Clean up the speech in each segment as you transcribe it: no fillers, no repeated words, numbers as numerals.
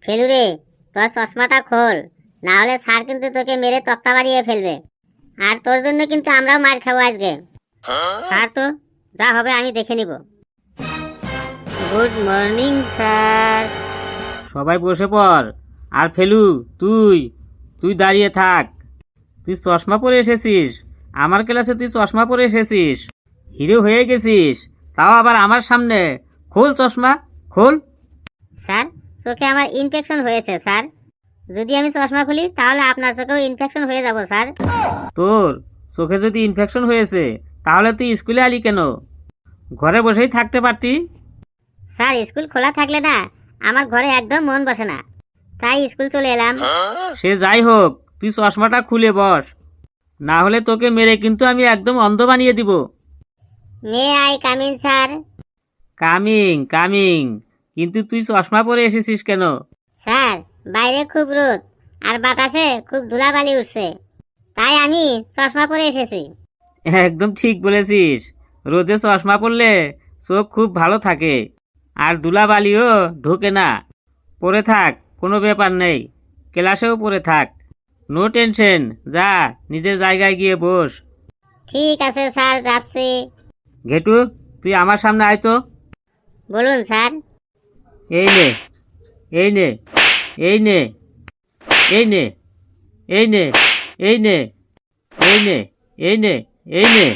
ফেলুরে, তোর চশমাটা খোল, না হলে স্যার কিন্তু তোকে মেরে তক্তা বাড়িয়ে ফেলবে। আর তোর জন্য কিন্তু আমরাও মার খাবো আজকে। স্যার তো যা হবে আমি দেখে নিব। Good morning sir. সবাই বসে পড়। আর ফেলু, তুই তুই দাঁড়িয়ে থাক। তুই চশমা পরে এসেছিস, আমার ক্লাসে তুই চশমা পরে এসেছিস, হিরো হয়ে গেছিস, তাও আবার আমার সামনে। খোল চশমা, খোল। স্যার, চোখে আমার ইনফেকশন হয়েছে স্যার। যদি আমি চশমা খুলি তাহলে আপনার চোখেও ইনফেকশন হয়ে যাব স্যার। তোর চোখে যদি ইনফেকশন হয়েছে তাহলে তুই স্কুলে আলি কেন? ঘরে বসেই থাকতে পারতি। স্যার, স্কুল খোলা থাকলে না আমার ঘরে একদম মন বসে না, তাই স্কুল চলে এলাম। সে যাই হোক, তুই চশমাটা খুলে বস, না হলে তোকে মেরে কিন্তু আমি একদম অন্ধ বানিয়ে দিব। May I come in sir? Coming coming, কিন্তু তুই চশমা পরে এসেছিস কেন? স্যার, বাইরে খুব রোদ আর বাতাসে খুব ধুলাবালি উঠছে, তাই আমি চশমা পরে এসেছি। একদম ঠিক বলেছিস, রোদে চশমা পরলে চোখ খুব ভালো থাকে, আর ধুলাবালিও ঢোকে না। পরে থাক, কোনো ব্যাপার নেই, ক্লাসেও পরে থাক, নো টেনশন। যা, নিজের জায়গায় গিয়ে বস। ঠিক আছে স্যার, যাচ্ছি। ঘেটু, তুই আমার সামনে আয় তো। বলুন স্যার। এই নে, এই নে, এই নে, এই নে, এই নে, এই নে, এই নে, এই নে, এই নে।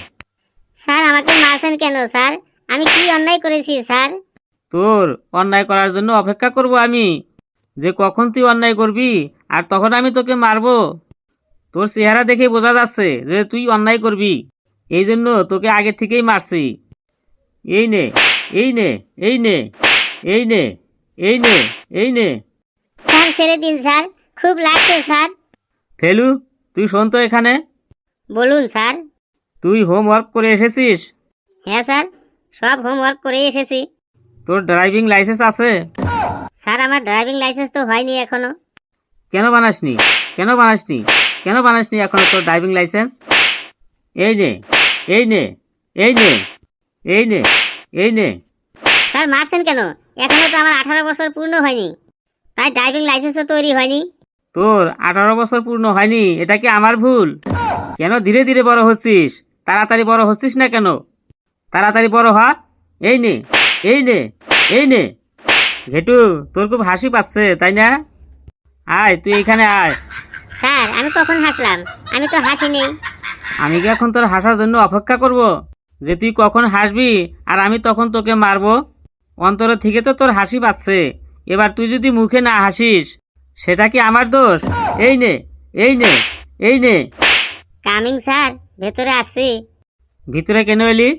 স্যার, আমাকে মারছেন কেন স্যার? আমি কি অন্যায় করেছি স্যার? তোর অন্যায় করার জন্য অপেক্ষা করব আমি, যে কখন তুই অন্যায় করবি আর তখন আমি তোকে মারবো। তোর চেহারা দেখে বোঝা যাচ্ছে যে তুই অন্যায় করবি, এই জন্য তোকে আগে থেকেই মারছি। এই নে, এই নে, এই নে, এই নে, এই নে, এই নে। স্যার, ছেড়ে দিন স্যার, খুব লাগছে স্যার। ফেলু, তুই শোন তো এখানে। বলুন স্যার। তুই হোমওয়ার্ক করে এসেছিস? হ্যাঁ স্যার, সব হোমওয়ার্ক করে এসেছি। তোর ড্রাইভিং লাইসেন্স আছে? স্যার, আমার ড্রাইভিং লাইসেন্স তো হয়নি এখনো। কেন বানাসনি, কেন বানাসনি, কেন বানাসনি এখনো তোর ড্রাইভিং লাইসেন্স? এই নে, এই নে, এই নে, এই নে, এই নে। স্যার, মারছেন কেন? এখনো তো আমার 18 বছর পূর্ণ হয়নি, তাই ড্রাইভিং লাইসেন্সও তৈরি হয়নি। তোর 18 বছর পূর্ণ হয়নি, এটা কি আমার ভুল? কেন ধীরে ধীরে বড় হচ্ছিস, তাড়াতাড়ি বড় হচ্ছিস না কেন? তাড়াতাড়ি বড় হ। এই নে, এই নে, এই নে। ঘেটু, তোর খুব হাসি পাচ্ছে তাই না? আয়, তুই এখানে আয়। স্যার, আমি কখন হাসলাম? আমি তো হাসি নেই। আমি কি এখন তোর হাসার জন্য অপেক্ষা করব, যে তুই কখন হাসবি আর আমি তখন তোকে মারবো? অন্তর থেকে তো তোর হাসি পাচ্ছে, এবার তুই যদি মুখে না হাসিস সেটা কি আমার দোষ? এই নে, এই নে, এই নে। কামিং স্যার, ভেতরে আসছি। ভিতরে কেন এলি?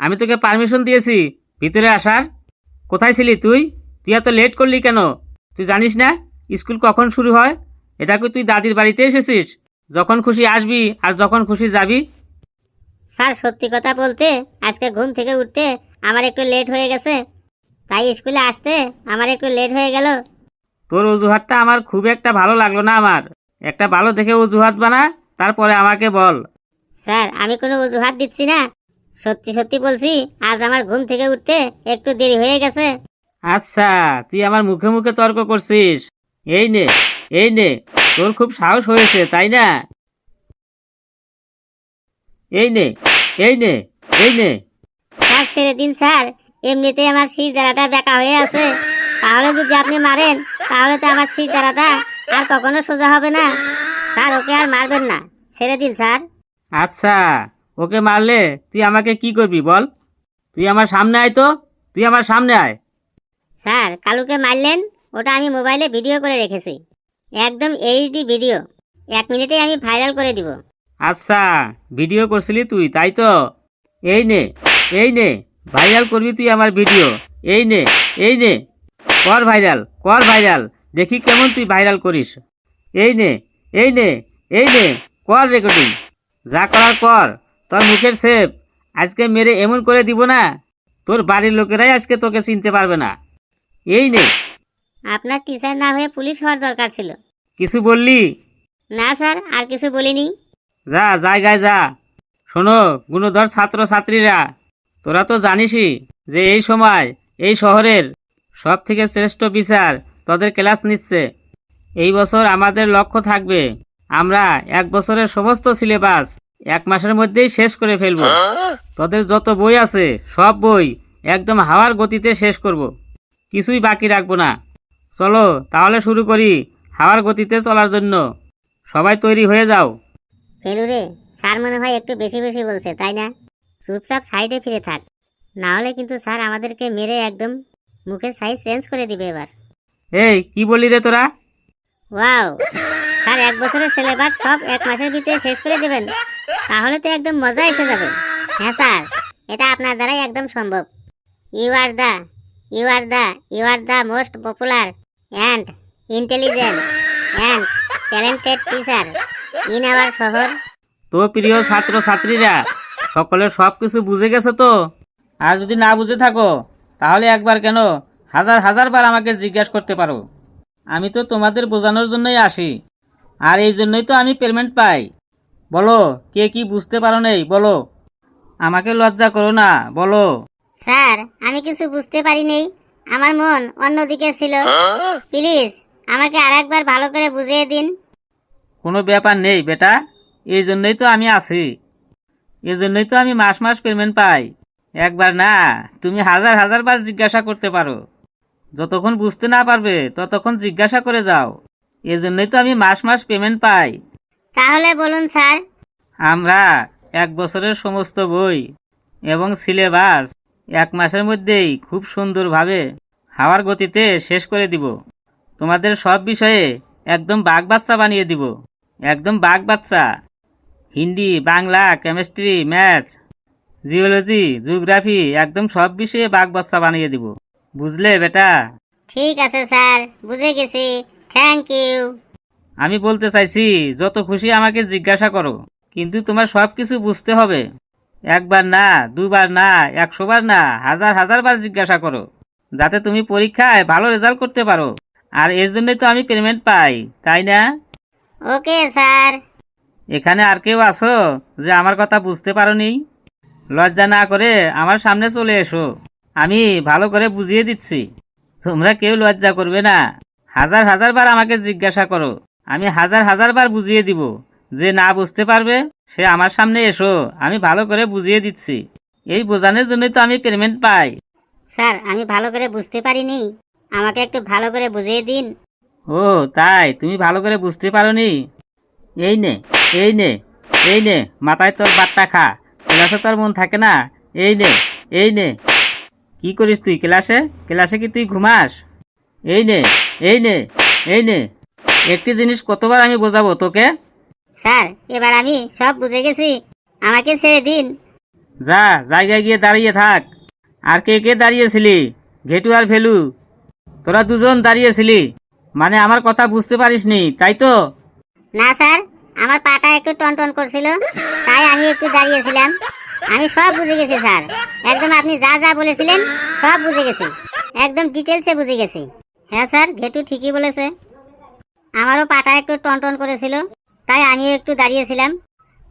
আমি তোকে পারমিশন দিয়েছি ভিতরে আসার। কোথায় ছিলি তুই? তুই এত লেট করলি কেন? তুই জানিস না স্কুল কখন শুরু হয়? এটা কি তুই দাদির বাড়িতে এসেছিস, যখন খুশি আসবি আর যখন খুশি যাবি? স্যার, সত্যি কথা বলতে আজকে ঘুম থেকে উঠতে আমার একটু লেট হয়ে গেছে, তাই স্কুলে আসতে আমার একটু লেট হয়ে গেল। তোর অজুহাতটা আমার খুব একটা ভালো লাগলো না। আমার একটা ভালো দেখে অজুহাত বানা, তারপরে আমাকে বল। স্যার, আমি কোনো অজুহাত দিচ্ছি না, সত্যি সত্যি বলছি, আজ আমার ঘুম থেকে উঠতে একটু দেরি হয়ে গেছে। আচ্ছা, তুই আমার মুখে মুখে তর্ক করছিস? এই নে, এই নে, তোর খুব সাহস হয়েছে তাই না? এই নে, এই নে, এই নে। স্যার, ছেড়ে দিন স্যার, এমনিতেই আমার শির দ্বারাটা বেঁকা হয়ে আছে, তাহলে যদি আপনি মারেন তাহলে তো আমার শির দ্বারাটা আর কখনো সোজা হবে না। স্যার, ওকে আর মারবেন না, ছেড়ে দিন স্যার। আচ্ছা, ওকে মারলে তুই আমাকে কি করবি বল? তুই আমার সামনে আয় তো, তুই আমার সামনে আয়। স্যার, কালুকে মারলেন, ওটা আমি মোবাইলে ভিডিও করে রেখেছি, একদম এইচডি ভিডিও, 1 মিনিটেই আমি ভাইরাল করে দিব। আচ্ছা, ভিডিও করছিলি তুই তাই তো? এই নে, এই নে, ভাইরাল করবি তুই আমার ভিডিও। এই নে, এই নে, কর ভাইরাল, কর ভাইরাল, দেখি কেমন তুই ভাইরাল করিস। এই নে, এই নে, এই নে, কর রেকর্ডিং, যা করার কর। তোর মুখের সেপ আজকে মেরে এমন করে দিব না, তোর বাড়ির লোকেরাই আজকে তোকে চিনতে পারবে না। এই নে। আপনার টিচার না হয়ে পুলিশ হওয়ার দরকার ছিল। কিছু বললি? না স্যার, আর কিছু বলিনি। যা, জায়গায় যা। শোনো গুণধর ছাত্র ছাত্রীরা, তোরা তো জানিসই যে এই সময় এই শহরের সব থেকে শ্রেষ্ঠ বিচার তোদের ক্লাস নিচ্ছে। এই বছর আমাদের লক্ষ্য থাকবে আমরা 1 বছরের সমস্ত সিলেবাস 1 মাসের মধ্যেই শেষ করে ফেলবো। তোদের যত বই আছে সব বই একদম হাওয়ার গতিতে শেষ করব, কিছুই বাকি রাখবো না। চলো তাহলে শুরু করি হাওয়ার গতিতে চলার জন্য। সবাই তৈরি হয়ে যাও। ফেলুরে, স্যার মনে হয় একটু বেশি বেশি বলছে, তাই না? চুপচাপ সাইডে ফিরে থাক, না হলে কিন্তু স্যার আমাদেরকে মেরে একদম মুখের সাইজ চেঞ্জ করে দিবে এবার। এই কি বলি রে তোরা? ওয়াও, স্যার 1 বছরের সিলেবাস সব 1 মাসের ভিতরে শেষ করে দেবেন? তাহলে তো একদম মজা এসে যাবে। হ্যাঁ স্যার, এটা আপনার দ্বারাই একদম সম্ভব। You are the you are the you are the most popular and intelligent and talented teacher in our শহর। তো প্রিয় ছাত্র ছাত্রীরা, সকলে সব কিছু বুঝে গেছো তো? আর যদি না বুঝে থাকো তাহলে একবার কেন হাজার হাজার বার আমাকে জিজ্ঞাসা করতে পারো। আমি তো তোমাদের বোঝানোর জন্যই আসি, আর এই জন্যই তো আমি পেমেন্ট পাই। বলো, কে কি বুঝতে পারো নেই বলো, আমাকে লজ্জা করো না, বলো। স্যার, আমি কিছু বুঝতে পারি নেই, আমার মন অন্যদিকে ছিল। প্লিজ আমাকে আরেকবার ভালো করে বুঝিয়ে দিন। কোনো ব্যাপার নেই বেটা, এই জন্যই তো আমি আছি, এই জন্যই তো আমি মাস মাস পেমেন্ট পাই। একবার না, তুমি হাজার হাজার বার জিজ্ঞাসা করতে পারো, যতক্ষণ বুঝতে না পারবে ততক্ষণ জিজ্ঞাসা করে যাও। এই জন্যই তো আমি মাস মাস পেমেন্ট পাই। তাহলে বলুন স্যার। আমরা 1 বছরের সমস্ত বই এবং সিলেবাস 1 মাসের মধ্যেই খুব সুন্দরভাবে হাওয়ার গতিতে শেষ করে দিব। তোমাদের সব বিষয়ে একদম বাঘ বাচ্চা বানিয়ে দিব, একদম বাঘ বাচ্চা। Hindi, Bangla, chemistry, maths, geology, geography, একদম সব বিষয়ে বাঘ বাচ্চা বানিয়ে দিব। বুঝলে বেটা? ঠিক আছে স্যার, বুঝে গেছি। Thank you. আমি বলতে চাইছি, যত খুশি আমাকে জিজ্ঞাসা করো, কিন্তু তোমার সব কিছু বুঝতে হবে। একবার না, দুবার না, 100 বার না, হাজার হাজার বার জিজ্ঞাসা করো, যাতে তুমি পরীক্ষায় ভালো রেজাল্ট করতে পারো। আর এর জন্যই তো আমি পেমেন্ট পাই, তাই না? Okay sir. এখানে আর কেউ আছো যে আমার কথা বুঝতে পারোনি? লজ্জা না করে আমার সামনে চলে এসো, আমি ভালো করে বুঝিয়ে দিচ্ছি। তোমরা কেউ লজ্জা করবে না। হাজার হাজার বার আমাকে জিজ্ঞাসা করো, আমি হাজার হাজার বার বুঝিয়ে দিব। যে না বুঝতে পারবে সে আমার সামনে এসো, আমি ভালো করে বুঝিয়ে দিচ্ছি। এই বোঝানোর জন্যই তো আমি পেমেন্ট পাই। স্যার, আমি ভালো করে বুঝতে পারিনি, আমাকে একটু ভালো করে বুঝিয়ে দিন। ও তাই, তুমি ভালো করে বুঝতে পারোনি? এই নে, এই নে, এই নে, মাথায় তোর বাট্টা খা। ক্লাসে তোর মন থাকে না? এই নে, এই নে। কি করিস তুই ক্লাসে? ক্লাসে কি তুই ঘুমাস? এই নে, এই নে, এই নে। একটি জিনিস কতবার আমি বোঝাবো তোকে? স্যার, এবার আমি সব বুঝে গেছি, আমাকে ছেড়ে দিন। যা, জায়গায় গিয়ে দাঁড়িয়ে থাক। আর কে কে দাঁড়িয়েছিলি? ঘেটু আর ফেলু, তোরা দুজন দাঁড়িয়েছিলি, মানে আমার কথা বুঝতে পারিসনি, তাই তো? না স্যার, আমার পাটা একটু টনটন করছিল, তাই আমি একটু দাঁড়িয়েছিলাম। আমি সব বুঝে গেছি স্যার, একদম আপনি যা যা বলেছিলেন সব বুঝে গেছি, একদম ডিটেলসে বুঝে গেছি। হ্যাঁ স্যার, ঘেটু ঠিকই বলেছে, আমারও পাটা একটু টনটন করেছিল, তাই আমিও একটু দাঁড়িয়েছিলাম।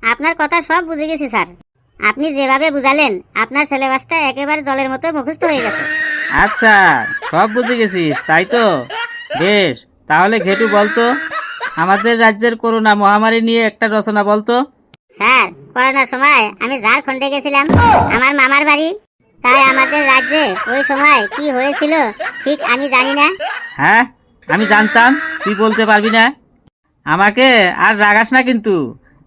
আপনার কথা সব বুঝে গেছি স্যার, আপনি যেভাবে বুঝালেন আপনার সিলেবাসটা একেবারে জলের মতো মুখস্থ হয়ে গেছে। আচ্ছা, সব বুঝে গেছিস, তাই তো? বেশ, তাহলে ঘেটু বলতো, আমাদের রাজ্যের করোনা মহামারী নিয়ে একটা রচনা বলতো। স্যার, করোনার সময় আমি ঝাড়খণ্ডে গেছিলাম, আমার মামার বাড়ি, তাই আমাদের রাজ্যে ওই সময় কি হয়েছিল ঠিক আমি জানি না। হ্যাঁ, আমি জানতাম তুই বলতে পারবি না। আমাকে আর রাগাস না কিন্তু,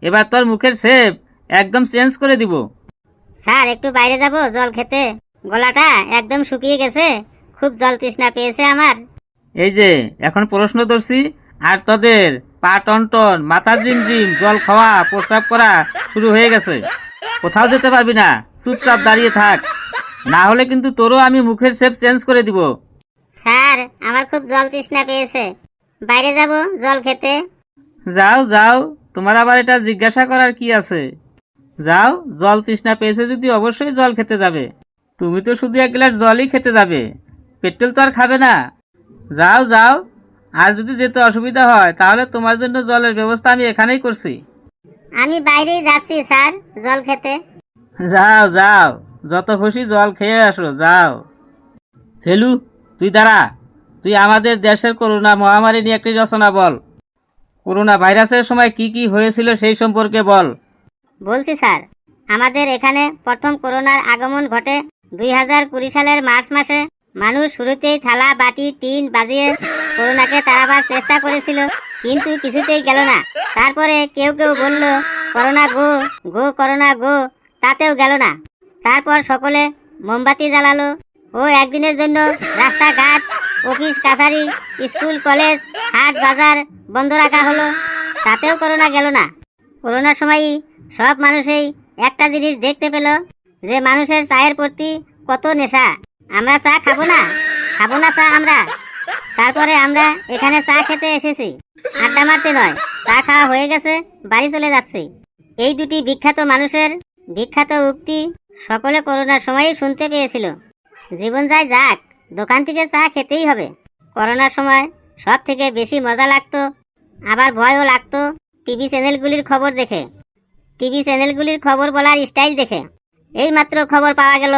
এবার তোর মুখের শেপ একদম চেঞ্জ করে দিব। স্যার, একটু বাইরে যাব জল খেতে, গলাটা একদম শুকিয়ে গেছে, খুব জল তৃষ্ণা পেয়েছে আমার। এই যে এখন প্রশ্ন ধরছি, আর তোদের পা টনটন, মাথা ঝিমঝিম, জল খাওয়া, প্রস্রাব করা শুরু হয়ে গেছে। কোথাও যেতে পারবি না, চুপচাপ দাঁড়িয়ে থাক, না হলে কিন্তু তোরও আমি মুখের শেপ চেঞ্জ করে দিব। স্যার, আমার খুব জল তৃষ্ণা পেয়েছে, বাইরে যাব জল খেতে। যাও যাও, তোমার আবার এটা জিজ্ঞাসা করার কি আছে? যাও, জল তৃষ্ণা পেয়েছে যদি অবশ্যই জল খেতে যাবে। তুমি তো শুধু 1 গ্লাস জলই খেতে যাবে, পেট্রোল তো আর খাবে না। যাও যাও, আর যদি যেতে অসুবিধা হয় তাহলে তোমার জন্য জলের ব্যবস্থা আমি এখানেই করছি। আমি বাইরেই যাচ্ছি স্যার জল খেতে। যাও যাও, যত খুশি জল খেয়ে আসো, যাও। ফেলু, তুই দাঁড়া, তুই আমাদের দেশের করোনা মহামারী নিয়ে একটি রচনা বল। করোনা ভাইরাসের সময় কি কি হয়েছিল সেই সম্পর্কে বল। বলছি স্যার, আমাদের এখানে প্রথম করোনার আগমন ঘটে 2020 সালের মার্চ মাসে। মানুষ শুরুতেই থালা বাটি টিন বাজিয়ে করোনাকে তাড়াবার চেষ্টা করেছিল, কিন্তু কিছুতেই গেল না। তারপরে কেউ কেউ বলল করোনা গো গো করোনা গো, তাতেও গেল না। তারপর সকলে মোমবাতি জ্বালালো ও একদিনের জন্য রাস্তাঘাট অফিস কাছারি স্কুল কলেজ হাট বাজার বন্ধ রাখা হলো, তাতেও করোনা গেল না। করোনার সময়ই সব মানুষই একটা জিনিস দেখতে পেল যে মানুষের চায়ের প্রতি কত নেশা। আমরা চা খাবো না চা আমরা। তারপরে আমরা এখানে চা খেতে এসেছি, আড্ডা মারতে নয়। চা খাওয়া হয়ে গেছে, বাড়ি চলে যাচ্ছি। এই দুটি বিখ্যাত মানুষের বিখ্যাত উক্তি সকলে করোনার সময়ই শুনতে পেয়েছিল। জীবন যায় যাক, দোকান থেকে চা খেতেই হবে। করোনার সময় সব থেকে বেশি মজা লাগতো, আবার ভয়ও লাগতো টিভি চ্যানেলগুলির খবর দেখে। টিভি চ্যানেলগুলির খবর বলার স্টাইল দেখে। এই মাত্র খবর পাওয়া গেল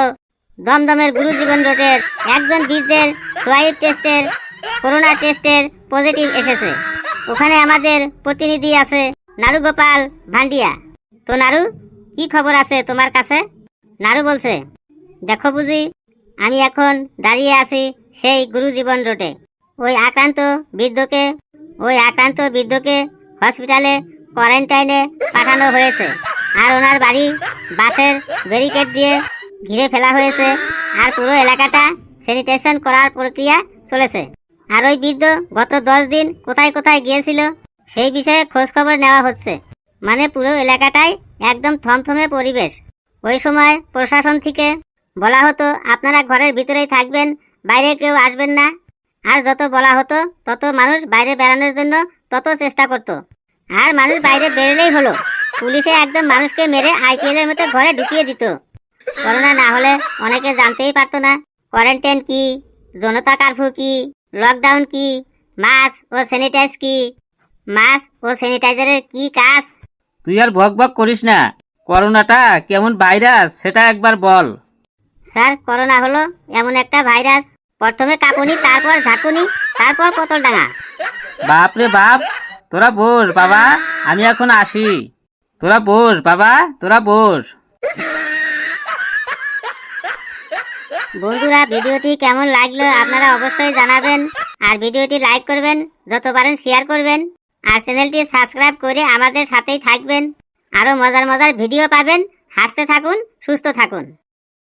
দমদমের গুরু জীবন রোডের একজন বীরদের সোয়াইপ টেস্টের করোনা টেস্টের পজিটিভ এসেছে। ওখানে আমাদের প্রতিনিধি আছে নারু গোপাল ভান্ডিয়া। তো নারু, কি খবর আছে তোমার কাছে? নারু বলছে, দেখো বুঝি, আমি এখন দাঁড়িয়ে আছি সেই গুরু জীবন রোডে। ওই আক্রান্ত বৃদ্ধকে হসপিটালে কোয়ারেন্টাইনে পাঠানো হয়েছে, আর ওনার বাড়ি বাসের ব্যারিকেড দিয়ে ঘিরে ফেলা হয়েছে, আর পুরো এলাকাটা স্যানিটেশন করার প্রক্রিয়া চলেছে। আর ওই বৃদ্ধ গত 10 দিন কোথায় কোথায় গিয়েছিল সেই বিষয়ে খোঁজ খবর নেওয়া হচ্ছে। মানে পুরো এলাকাটাই একদম থমথমে পরিবেশ। ওই সময় প্রশাসন থেকে বলা হতো আপনারা ঘরের ভিতরেই থাকবেন, বাইরে কেউ আসবেন না। আর যত বলা হতো তত মানুষ বাইরে বেড়ানোর জন্য তত চেষ্টা করত। আর মানুষ বাইরে বেরোলেই হলো, পুলিশে একদম মানুষকে মেরে আইপিএল এর মতো ঘরে ঢুকিয়ে দিত। করোনা না হলে অনেকে জানতেই পারতো না কোয়ারেন্টাইন কি, জনতা কারফিউ কি, লকডাউন কি, মাস্ক ও স্যানিটাইজারের কি কাজ। তুই আর ভক ভক করিস না, করোনাটা কেমন ভাইরাস সেটা একবার বল। স্যার, করোনা হলো এমন একটা ভাইরাস, প্রথমে কাঁপুনি, তারপর ঝাঁকুনি, তারপর পতলডাঙা। বাপ রে বাপ, তোরা বস বাবা, আমি এখন আসি। তোরা বস বাবা, তোরা বস। বন্ধুরা, ভিডিওটি কেমন লাগলো আপনারা অবশ্যই জানাবেন, আর ভিডিওটি লাইক করবেন, যত পারেন শেয়ার করবেন, আর চ্যানেলটি সাবস্ক্রাইব করে আমাদের সাথেই থাকবেন। আরো মজার মজার ভিডিও পাবেন। হাসতে থাকুন, সুস্থ থাকুন।